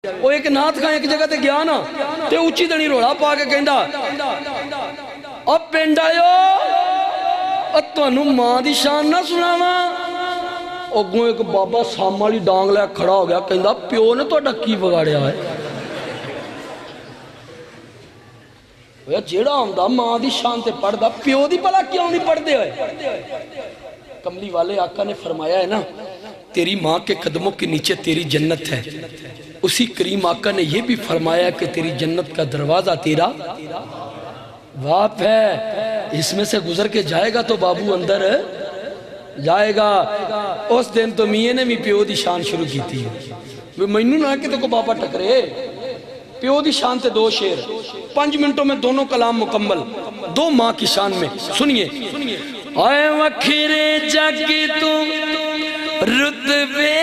وہ ایک نات خان ایک جگہ تے گیا نا تے اچھی دنی روڑا پا کے کہندا اب پنڈ آئیو تانوں ماں دی شان نہ سناواں اگوں ایک بابا سام والی ڈانگ لے کھڑا ہو گیا کہندا پیو نے تہاڈا کی بگاڑیا ہے جیڑا ہوندا ماں دی شان تے پڑھدا پیو دی بھلا کیوں نہیں پڑھدے ہوئے کملی والے آقا نے فرمایا ہے نا تیری ماں کے قدموں کے نیچے تیری جنت ہے اسی کریم آقا نے یہ بھی فرمایا کہ تیری جنت کا دروازہ تیرا باپ ہے اس میں سے گزر کے جائے گا تو بابو اندر جائے گا اس دن تو میاں نے بھی پیو دی شان شروع کی تھی مینوں نہ کہ تو کو بابا ٹکرے پیو دی شان تے دو شعر 5 منٹوں میں دونوں کلام مکمل دو ماں کی شان میں سنیے اے وکھرے جگ تو رتبے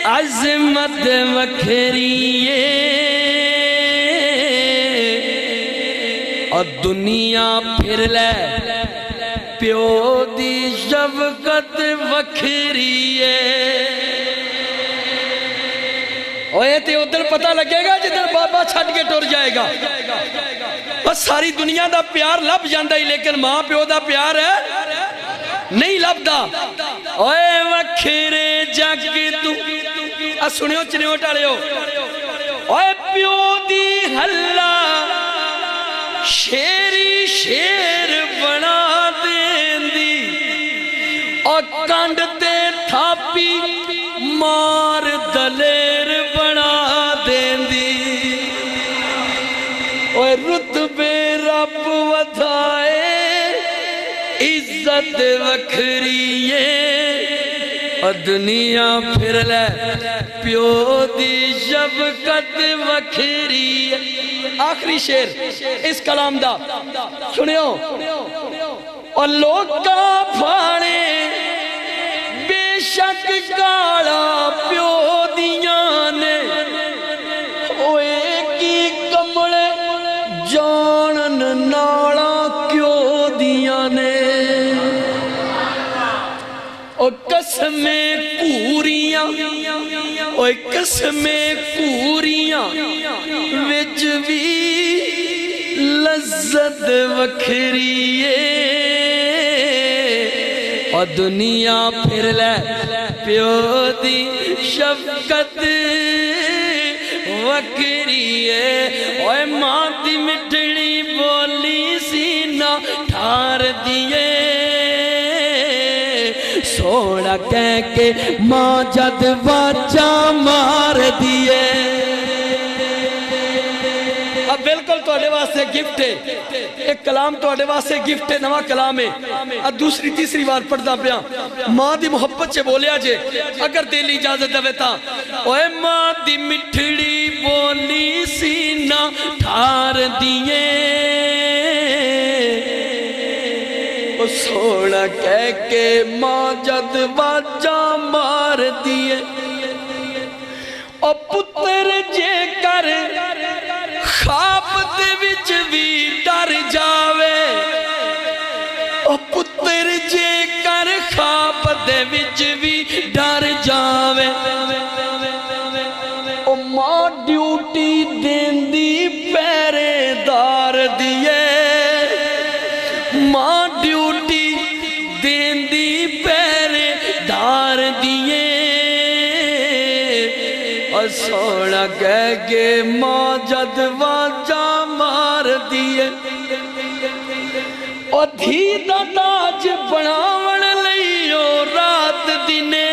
عظمت وکھریے اور دنیا پھر لے پیو دی شفقت وکھریے اوے تے ادھر پتہ لگے گا جدھر بابا چھٹ کے ٹر جائے گا بس ساری دنیا دا پیار لب جاندہ ہی لیکن ماں پیو دا پیار ہے نہیں لبدا اوے وکھرے جگ تو سنیو چنیو ٹاڑیو اوے پیو دی ہلا شیری شیر بنا دین دی اور کانڈ تے تھاپی مار دلیر بنا دین دی اوے رتبے رب ودھائے عزت وکھریے اور دنیا پھر لے پیو دی شفقت وکھریے آخری شعر اس کلام دا سنیو اور لوگ کا پھاڑے بے شک گاڑا پیو دیاں نے اوے کی کمڑے جانن ناڑا کیوں دیاں نے اور قسمیں پوریاں اور قسمیں پوریاں وچ بھی لذت وکھریے اور دنیا پھر لے پیو دی شفقت وکھریے اور ماں دی مٹھڑی بولی سینہ ٹھار دیے سوڑا کہہ کے ماں جد واجہ مار دیے اب بالکل تو اڈے واسے گفٹ ہے ایک کلام تو اڈے واسے گفٹ ہے نواں کلام ہے اب دوسری تیسری بار پڑھدا پیا ماں دی محبت سے بولیا جے اگر دل اجازت دوے تا اوے ماں دی مٹھڑی بولی سینہ ٹھار دیے سوڑا کہہ کے ماں جد واجہ مار دیے اور پتر جے کر خواب دے وچ بھی ڈر جاوے اور پتر جے کر خواب دے وچ بھی ڈر جاوے اور ماں ڈیوٹی دین دی پیرے دار دیے ماں ڈیوٹی دین دی پیرے دار دیے اور سوڑا کہہ کے ماں جد واجہ مار دیے اور دھی دا تاج بناون لئیو رات دینے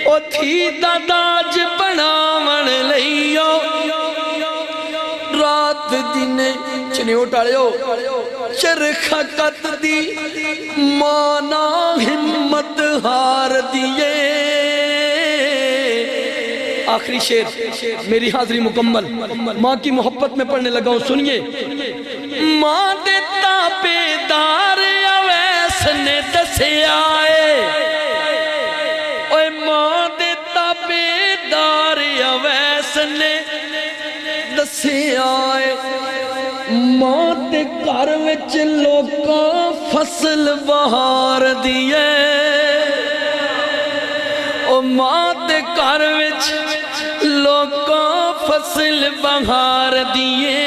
اور دھی دا تاج بناون لئیو رات دینے چنیو ٹاڑیو چرخہ قد دی مانا ہمت ہار دیے آخری شعر میری حاضری مکمل ماں کی محبت میں پڑھنے لگا ہوں سنیے ماں دیتا بیدار اویس نے دسے آئے اوے ماں دیتا بیدار اویس نے دسے آئے ماں تے گھر وچ لوکاں فصل بہار دیے او ماں تے گھر وچ وچ لوکوں فصل بہار دیے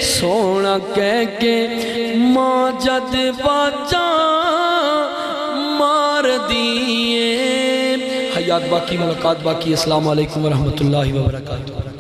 سونا کہہ کے ماں جد باجاں مار دیے. حیات باقی، ملاقات باقی. السلام علیکم ورحمۃ اللہ وبرکاتہ.